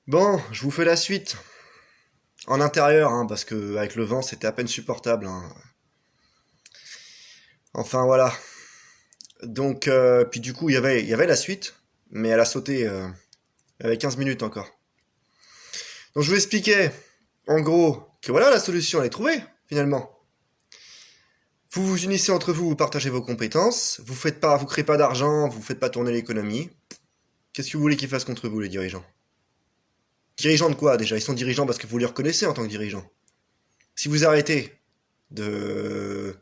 Bon, je vous fais la suite. En intérieur, hein, parce que avec le vent, c'était à peine supportable, hein. Enfin voilà. Donc, puis du coup, il y avait la suite, mais elle a sauté. Il y avait 15 minutes encore. Donc je vous expliquais, en gros, que voilà, la solution, elle est trouvée, finalement. Vous vous unissez entre vous, vous partagez vos compétences, vous créez pas d'argent, vous faites pas tourner l'économie. Qu'est-ce que vous voulez qu'ils fassent contre vous, les dirigeants? Dirigeants de quoi, déjà? Ils sont dirigeants parce que vous les reconnaissez en tant que dirigeants. Si vous arrêtez de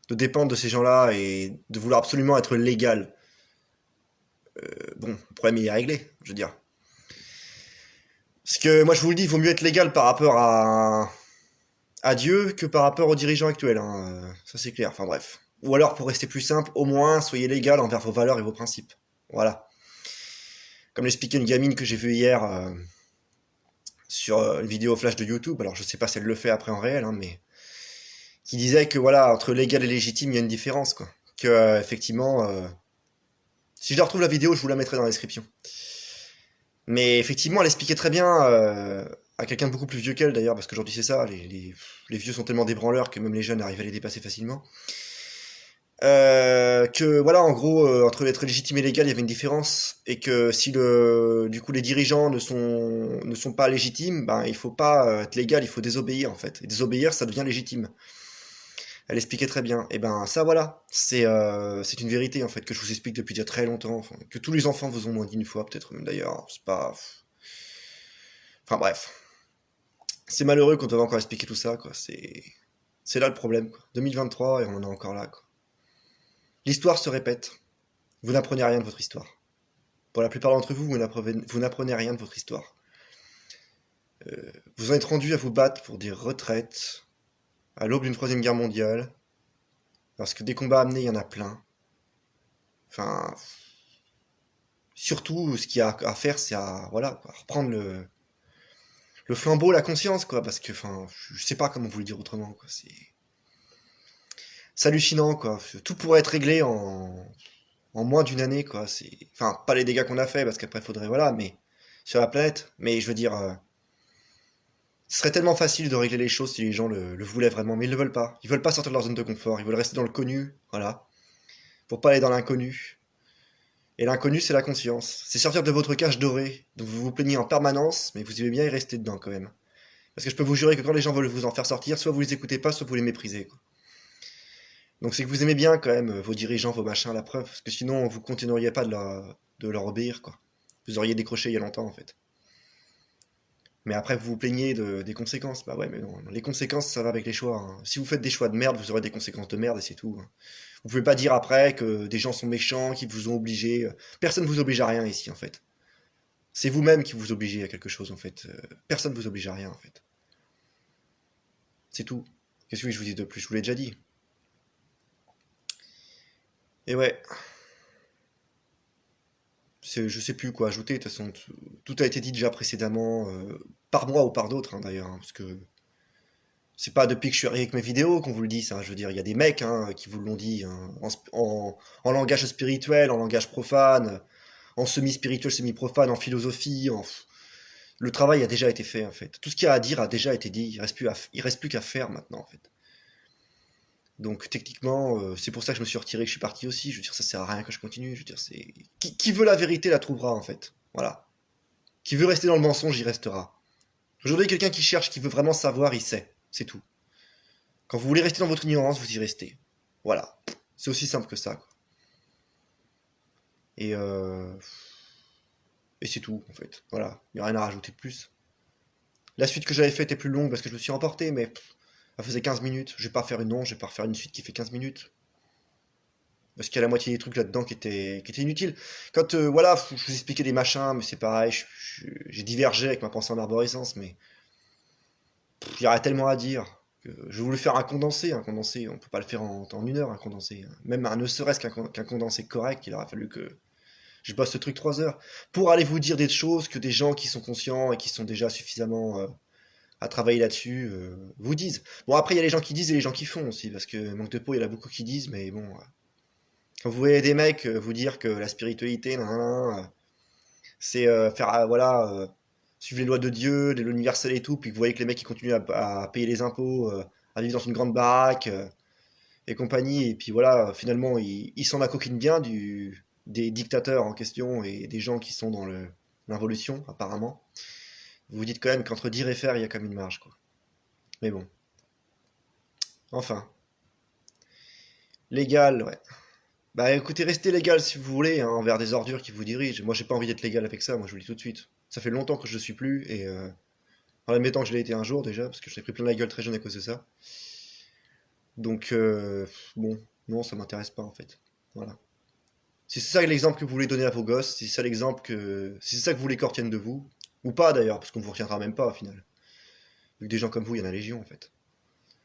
dépendre de ces gens-là et de vouloir absolument être légal, bon, le problème il est réglé, je veux dire. Parce que moi je vous le dis, il vaut mieux être légal par rapport à Dieu que par rapport aux dirigeants actuels, hein. Ça c'est clair, enfin bref. Ou alors pour rester plus simple, au moins soyez légal envers vos valeurs et vos principes. Voilà. Comme l'expliquait une gamine que j'ai vue hier sur une vidéo flash de YouTube, alors je sais pas si elle le fait après en réel, hein, mais qui disait que voilà, entre légal et légitime, il y a une différence, quoi. Que effectivement, si je retrouve la vidéo, je vous la mettrai dans la description. Mais effectivement, elle expliquait très bien à quelqu'un de beaucoup plus vieux qu'elle d'ailleurs, parce qu'aujourd'hui c'est ça, les vieux sont tellement des branleurs que même les jeunes arrivent à les dépasser facilement. Que voilà, en gros, entre être légitime et légal, il y avait une différence, et que si du coup les dirigeants ne sont pas légitimes, ben il faut pas être légal, il faut désobéir en fait. Et désobéir, ça devient légitime. Elle expliquait très bien. Et ben ça voilà, c'est une vérité en fait que je vous explique depuis déjà très longtemps, enfin, que tous les enfants vous ont moins dit une fois, peut-être même d'ailleurs. C'est pas. Enfin bref, c'est malheureux qu'on doive encore expliquer tout ça, quoi. C'est là le problème, quoi. 2023 et on en est encore là, quoi. L'histoire se répète. Vous n'apprenez rien de votre histoire. Pour la plupart d'entre vous, vous n'apprenez rien de votre histoire. Vous en êtes rendu à vous battre pour des retraites à l'aube d'une troisième guerre mondiale, parce que des combats amenés, il y en a plein. Enfin, surtout, ce qu'il y a à faire, c'est à, voilà, quoi, reprendre le flambeau, la conscience, quoi, parce que, enfin, je sais pas comment vous le dire autrement, quoi. C'est hallucinant, quoi. Tout pourrait être réglé en moins d'une année, quoi. Enfin, pas les dégâts qu'on a fait, parce qu'après, faudrait, voilà, mais sur la planète. Mais je veux dire, ce serait tellement facile de régler les choses si les gens le voulaient vraiment, mais ils le veulent pas. Ils veulent pas sortir de leur zone de confort, ils veulent rester dans le connu, voilà, pour pas aller dans l'inconnu. Et l'inconnu, c'est la conscience. C'est sortir de votre cage dorée, dont vous vous plaignez en permanence, mais vous aimez bien y rester dedans quand même. Parce que je peux vous jurer que quand les gens veulent vous en faire sortir, soit vous les écoutez pas, soit vous les méprisez, quoi. Donc c'est que vous aimez bien quand même vos dirigeants, vos machins, la preuve, parce que sinon vous continueriez pas de leur obéir, quoi. Vous auriez décroché il y a longtemps, en fait. Mais après, vous vous plaignez des conséquences. Bah ouais, mais non, les conséquences, ça va avec les choix, hein. Si vous faites des choix de merde, vous aurez des conséquences de merde et c'est tout, hein. Vous pouvez pas dire après que des gens sont méchants, qui vous ont obligé. Personne vous oblige à rien ici, en fait. C'est vous-même qui vous obligez à quelque chose, en fait. Personne vous oblige à rien, en fait. C'est tout. Qu'est-ce que je vous dis de plus? Je vous l'ai déjà dit. Et ouais, je sais plus quoi ajouter. De toute façon, tout a été dit déjà précédemment, par moi ou par d'autres, hein, d'ailleurs, hein, parce que c'est pas depuis que je suis arrivé avec mes vidéos qu'on vous le dit, ça. Je veux dire, il y a des mecs hein, qui vous l'ont dit hein, en langage spirituel, en langage profane, en semi-spirituel, semi-profane, en philosophie. Le travail a déjà été fait, en fait. Tout ce qu'il y a à dire a déjà été dit. Il reste plus qu'à faire maintenant, en fait. Donc techniquement, c'est pour ça que je me suis retiré, que je suis parti aussi. Je veux dire, ça sert à rien que je continue. Je veux dire, c'est qui veut la vérité la trouvera, en fait. Voilà. Qui veut rester dans le mensonge, y restera. Aujourd'hui, quelqu'un qui cherche, qui veut vraiment savoir, il sait. C'est tout. Quand vous voulez rester dans votre ignorance, vous y restez. Voilà. C'est aussi simple que ça, quoi. Et, euh, et c'est tout, en fait. Voilà. Il n'y a rien à rajouter de plus. La suite que j'avais faite est plus longue parce que je me suis emporté, mais elle faisait 15 minutes. Je vais pas faire une non, je vais pas refaire une suite qui fait 15 minutes. Parce qu'il y a la moitié des trucs là-dedans qui étaient inutiles. Quand, voilà, je vous expliquais des machins, mais c'est pareil, j'ai divergé avec ma pensée en arborescence, mais il y aurait tellement à dire. Je voulais faire un condensé, on peut pas le faire en une heure, un condensé. Même ne serait-ce qu'un condensé correct, il aurait fallu que je bosse ce truc 3 heures. Pour aller vous dire des choses que des gens qui sont conscients et qui sont déjà suffisamment à travailler là-dessus vous disent. Bon, après, il y a les gens qui disent et les gens qui font aussi, parce que manque de peau, il y en a beaucoup qui disent, mais bon. Quand vous voyez des mecs vous dire que la spiritualité, nan, nan, nan, c'est faire, voilà, suivent les lois de Dieu, les lois universelles et tout, puis que vous voyez que les mecs ils continuent à payer les impôts, à vivre dans une grande baraque et compagnie, et puis voilà, finalement ils s'en accoquinent bien des dictateurs en question et des gens qui sont dans l'involution apparemment. Vous vous dites quand même qu'entre dire et faire, il y a quand même une marge, quoi. Mais bon, enfin, légal, ouais. Bah écoutez, restez légal si vous voulez, hein, envers des ordures qui vous dirigent. Moi j'ai pas envie d'être légal avec ça, moi je vous le dis tout de suite. Ça fait longtemps que je ne suis plus, et en admettant que je l'ai été un jour déjà, parce que je l'ai pris plein la gueule très jeune à cause de ça. Donc bon, non, ça m'intéresse pas en fait. Voilà. Si c'est ça l'exemple que vous voulez donner à vos gosses, si c'est ça l'exemple que. Si c'est ça que vous voulez qu'ils retiennent de vous, ou pas d'ailleurs, parce qu'on vous retiendra même pas au final. Vu que des gens comme vous, il y en a légion en fait.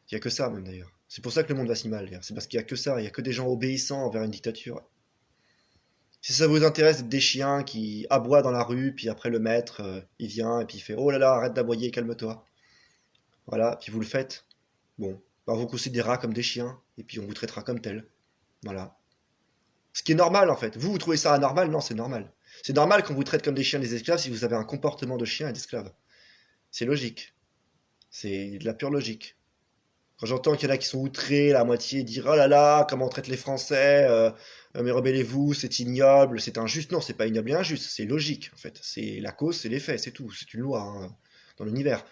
Il y a que ça même d'ailleurs. C'est pour ça que le monde va si mal, d'ailleurs. C'est parce qu'il y a que ça, il y a que des gens obéissants envers une dictature. Si ça vous intéresse des chiens qui aboient dans la rue, puis après le maître, il vient et puis il fait oh là là, arrête d'aboyer, calme-toi. Voilà, puis vous le faites. Bon, bah, on vous considérera comme des chiens, et puis on vous traitera comme tel. Voilà. Ce qui est normal en fait. Vous, vous trouvez ça anormal? Non, c'est normal. C'est normal qu'on vous traite comme des chiens, des esclaves, si vous avez un comportement de chien et d'esclave. C'est logique. C'est de la pure logique. Quand j'entends qu'il y en a qui sont outrés, la moitié dire oh là là, comment on traite les Français, mais rebellez-vous, c'est ignoble, c'est injuste. Non, c'est pas ignoble et injuste, c'est logique en fait. C'est la cause, c'est les faits, c'est tout. C'est une loi hein, dans l'univers.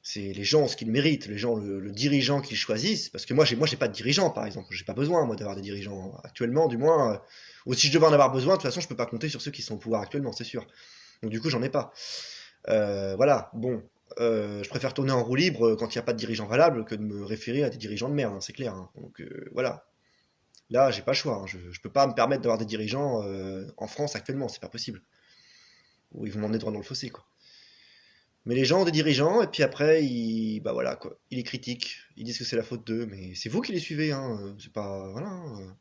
C'est les gens ce qu'ils méritent, les gens le dirigeant qu'ils choisissent. Parce que moi j'ai pas de dirigeant par exemple. J'ai pas besoin moi d'avoir des dirigeants actuellement, du moins. Ou si je devais en avoir besoin, de toute façon je peux pas compter sur ceux qui sont au pouvoir actuellement, c'est sûr. Donc du coup j'en ai pas. Voilà, bon. Je préfère tourner en roue libre quand il n'y a pas de dirigeant valable que de me référer à des dirigeants de merde, hein, c'est clair. Hein. Donc voilà. Là, j'ai pas le choix. Hein. Je peux pas me permettre d'avoir des dirigeants en France actuellement, c'est pas possible. Ou ils vont m'emmener droit dans le fossé, quoi. Mais les gens ont des dirigeants, et puis après, bah voilà, quoi. Ils les critiquent, ils disent que c'est la faute d'eux, mais c'est vous qui les suivez, hein. C'est pas. Voilà. Hein.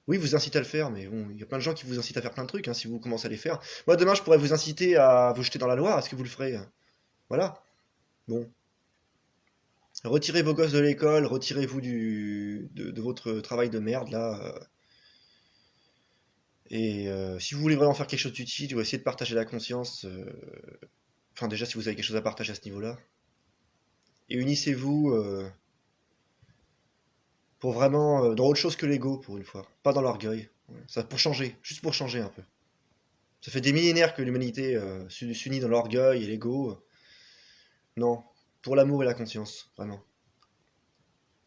Oui, vous incitez à le faire, mais bon, il y a plein de gens qui vous incitent à faire plein de trucs, hein, si vous commencez à les faire. Moi, demain, je pourrais vous inciter à vous jeter dans la Loire, est-ce que vous le ferez? Voilà. Bon. Retirez vos gosses de l'école, retirez-vous de votre travail de merde là. Et si vous voulez vraiment faire quelque chose d'utile ou essayer de partager la conscience, enfin déjà si vous avez quelque chose à partager à ce niveau-là, et unissez-vous pour vraiment dans autre chose que l'ego pour une fois, pas dans l'orgueil. Voilà. Ça pour changer, juste pour changer un peu. Ça fait des millénaires que l'humanité s'unit dans l'orgueil et l'ego. Non, pour l'amour et la conscience, vraiment.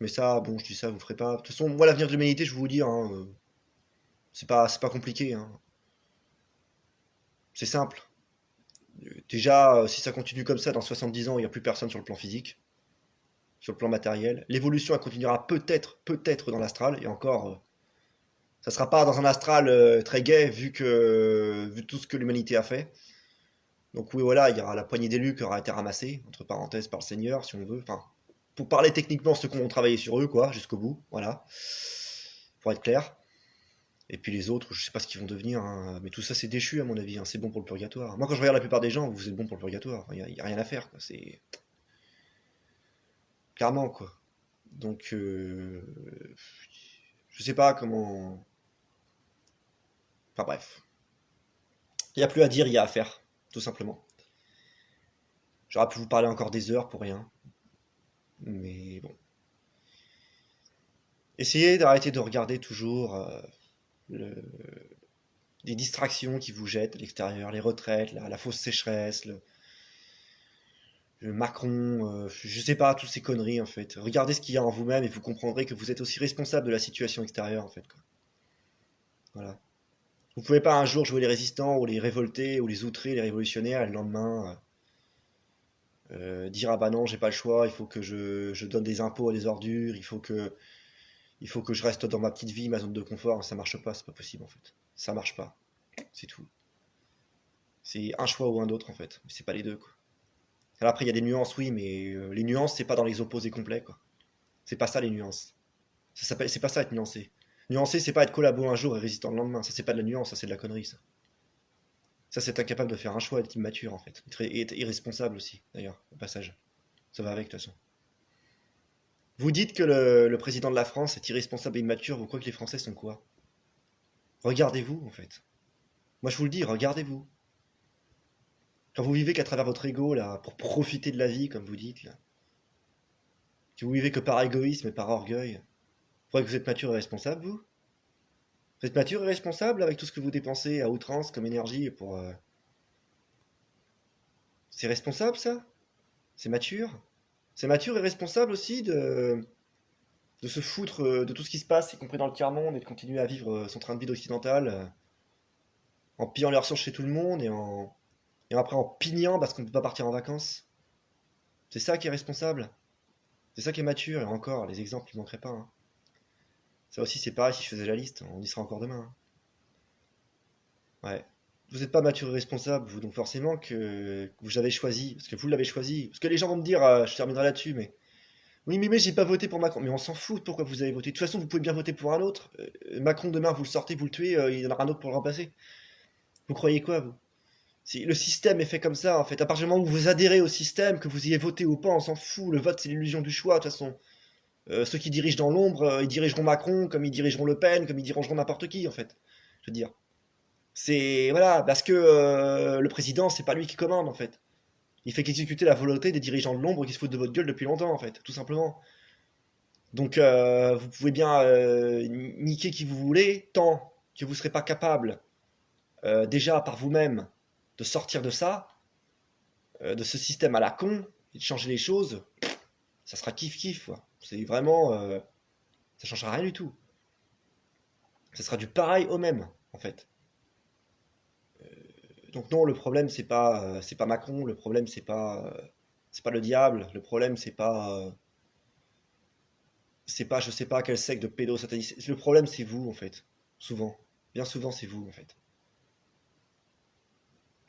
Mais ça, bon, je dis ça, vous ferez pas. De toute façon, moi l'avenir de l'humanité, je vais vous dire, hein, c'est pas compliqué, hein. C'est simple. Déjà, si ça continue comme ça, dans 70 ans, il n'y a plus personne sur le plan physique, sur le plan matériel. L'évolution, elle continuera peut-être dans l'astral, et encore, ça sera pas dans un astral très gai, vu tout ce que l'humanité a fait. Donc oui, voilà, il y aura la poignée d'élus qui aura été ramassée, entre parenthèses, par le Seigneur, si on veut. Enfin, pour parler techniquement, ceux qui ont travaillé sur eux, quoi, jusqu'au bout, voilà, pour être clair. Et puis les autres, je sais pas ce qu'ils vont devenir, hein. Mais tout ça c'est déchu à mon avis, hein. C'est bon pour le purgatoire. Moi quand je regarde la plupart des gens, vous êtes bon pour le purgatoire, y a rien à faire, quoi. C'est clairement quoi. Donc je sais pas comment. Enfin bref, il y a plus à dire, il y a à faire, tout simplement. J'aurais pu vous parler encore des heures pour rien, mais bon. Essayez d'arrêter de regarder toujours le- les distractions qui vous jettent à l'extérieur, les retraites, la fausse sécheresse, Macron, je sais pas, toutes ces conneries en fait. Regardez ce qu'il y a en vous-même et vous comprendrez que vous êtes aussi responsable de la situation extérieure en fait, quoi. Voilà. Vous pouvez pas un jour jouer les résistants ou les révoltés ou les outrés, les révolutionnaires et le lendemain dire ah bah non j'ai pas le choix, il faut que je donne des impôts à des ordures, il faut que je reste dans ma petite vie, ma zone de confort. Ça marche pas, c'est pas possible en fait. Ça marche pas, c'est tout. C'est un choix ou un autre en fait, mais c'est pas les deux quoi. Alors après il y a des nuances oui, mais les nuances c'est pas dans les opposés complets quoi. C'est pas ça les nuances. C'est pas ça être nuancé. Nuancé, c'est pas être collabo un jour et résistant le lendemain. Ça, c'est pas de la nuance, ça, c'est de la connerie, ça. Ça, c'est incapable de faire un choix, être immature, en fait. Être irresponsable aussi, d'ailleurs, au passage. Ça va avec, de toute façon. Vous dites que le président de la France est irresponsable et immature, vous croyez que les Français sont quoi? Regardez-vous, en fait. Moi, je vous le dis, regardez-vous. Quand vous vivez qu'à travers votre ego, là, pour profiter de la vie, comme vous dites, là, que vous vivez que par égoïsme et par orgueil, vous croyez que vous êtes mature et responsable, vous? Vous êtes mature et responsable avec tout ce que vous dépensez à outrance comme énergie pour... C'est responsable, ça? C'est mature? C'est mature et responsable aussi de se foutre de tout ce qui se passe, y compris dans le tiers-monde, et de continuer à vivre son train de vie d'occidental, en pillant les ressources chez tout le monde et après en pignant parce qu'on ne peut pas partir en vacances. C'est ça qui est responsable. C'est ça qui est mature. Et encore, les exemples, ils manqueraient pas, hein. Ça aussi, c'est pareil si je faisais la liste. On y sera encore demain, hein. Ouais. Vous n'êtes pas mature et responsable, vous, donc forcément que vous avez choisi. Parce que vous l'avez choisi. Parce que les gens vont me dire, je terminerai là-dessus, mais. Oui, mais j'ai pas voté pour Macron. Mais on s'en fout de pourquoi vous avez voté. De toute façon, vous pouvez bien voter pour un autre. Macron, demain, vous le sortez, vous le tuez, il y en aura un autre pour le remplacer. Vous croyez quoi, vous? Le système est fait comme ça, en fait. À partir du moment où vous adhérez au système, que vous ayez voté ou pas, on s'en fout. Le vote, c'est l'illusion du choix, de toute façon. Ceux qui dirigent dans l'ombre, ils dirigeront Macron, comme ils dirigeront Le Pen, comme ils dirigeront n'importe qui, en fait. Je veux dire. C'est. Voilà, parce que le président, c'est pas lui qui commande, en fait. Il fait qu'exécuter la volonté des dirigeants de l'ombre qui se foutent de votre gueule depuis longtemps, en fait, tout simplement. Donc, vous pouvez bien niquer qui vous voulez, tant que vous ne serez pas capable, déjà par vous-même, de sortir de ça, de ce système à la con, et de changer les choses, ça sera kiff-kiff, quoi. C'est vraiment. Ça changera rien du tout. Ça sera du pareil au même, en fait. Donc non, le problème c'est pas Macron, le problème c'est pas le diable, le problème c'est pas je sais pas quel secte de pédosatanistes. Le problème c'est vous en fait, souvent, bien souvent c'est vous en fait.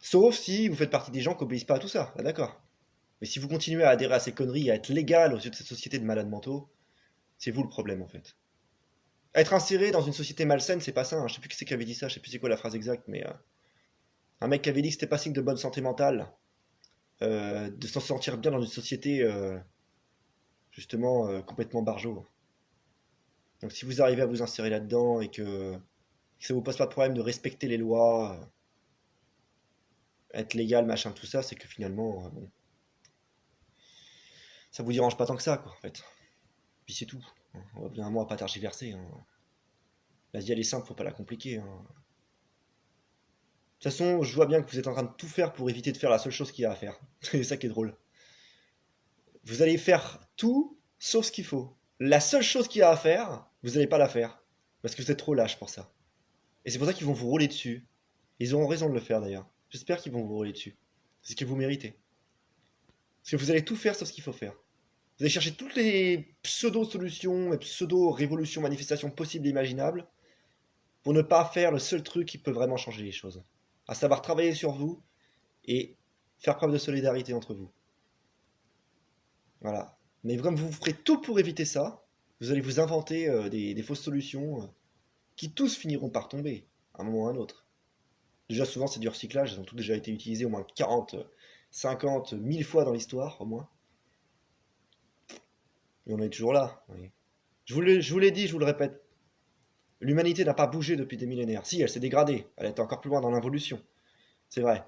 Sauf si vous faites partie des gens qui obéissent pas à tout ça, là, d'accord. Mais si vous continuez à adhérer à ces conneries, à être légal aux yeux de cette société de malades mentaux, c'est vous le problème en fait. Être inséré dans une société malsaine, c'est pas ça, hein. Je sais plus qui c'est qui avait dit ça, je sais plus c'est quoi la phrase exacte, mais un mec qui avait dit que c'était pas signe de bonne santé mentale, de s'en sentir bien dans une société justement complètement barjot. Donc si vous arrivez à vous insérer là-dedans et que ça vous pose pas de problème de respecter les lois, être légal, machin, tout ça, c'est que finalement, bon, ça vous dérange pas tant que ça, quoi, en fait. Puis c'est tout. On va bien un mois à pas tergiverser, hein. La vie elle est simple, faut pas la compliquer, hein. De toute façon, je vois bien que vous êtes en train de tout faire pour éviter de faire la seule chose qu'il y a à faire. C'est ça qui est drôle. Vous allez faire tout sauf ce qu'il faut. La seule chose qu'il y a à faire, vous n'allez pas la faire. Parce que vous êtes trop lâche pour ça. Et c'est pour ça qu'ils vont vous rouler dessus. Ils auront raison de le faire d'ailleurs. J'espère qu'ils vont vous rouler dessus. C'est ce que vous méritez. Parce que vous allez tout faire sauf ce qu'il faut faire. Vous allez chercher toutes les pseudo-solutions et pseudo-révolutions, manifestations possibles et imaginables pour ne pas faire le seul truc qui peut vraiment changer les choses. À savoir travailler sur vous et faire preuve de solidarité entre vous. Voilà. Mais comme vous ferez tout pour éviter ça, vous allez vous inventer des fausses solutions qui tous finiront par tomber, à un moment ou à un autre. Déjà, souvent, c'est du recyclage, elles ont toutes déjà été utilisées au moins 40, 50, 1000 fois dans l'histoire, au moins. Et on est toujours là. Oui. Je vous l'ai dit, je vous le répète. L'humanité n'a pas bougé depuis des millénaires. Si, elle s'est dégradée, elle est encore plus loin dans l'involution. C'est vrai.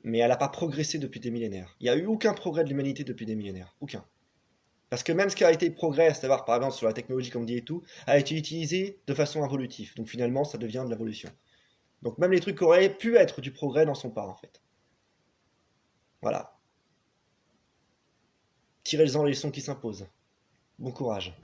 Mais elle n'a pas progressé depuis des millénaires. Il n'y a eu aucun progrès de l'humanité depuis des millénaires. Aucun. Parce que même ce qui a été progrès, c'est-à-dire par exemple sur la technologie comme dit et tout, a été utilisé de façon involutive. Donc finalement, ça devient de l'évolution. Donc même les trucs qui auraient pu être du progrès n'en sont pas en fait. Voilà. Tirez-en les leçons qui s'imposent. Bon courage.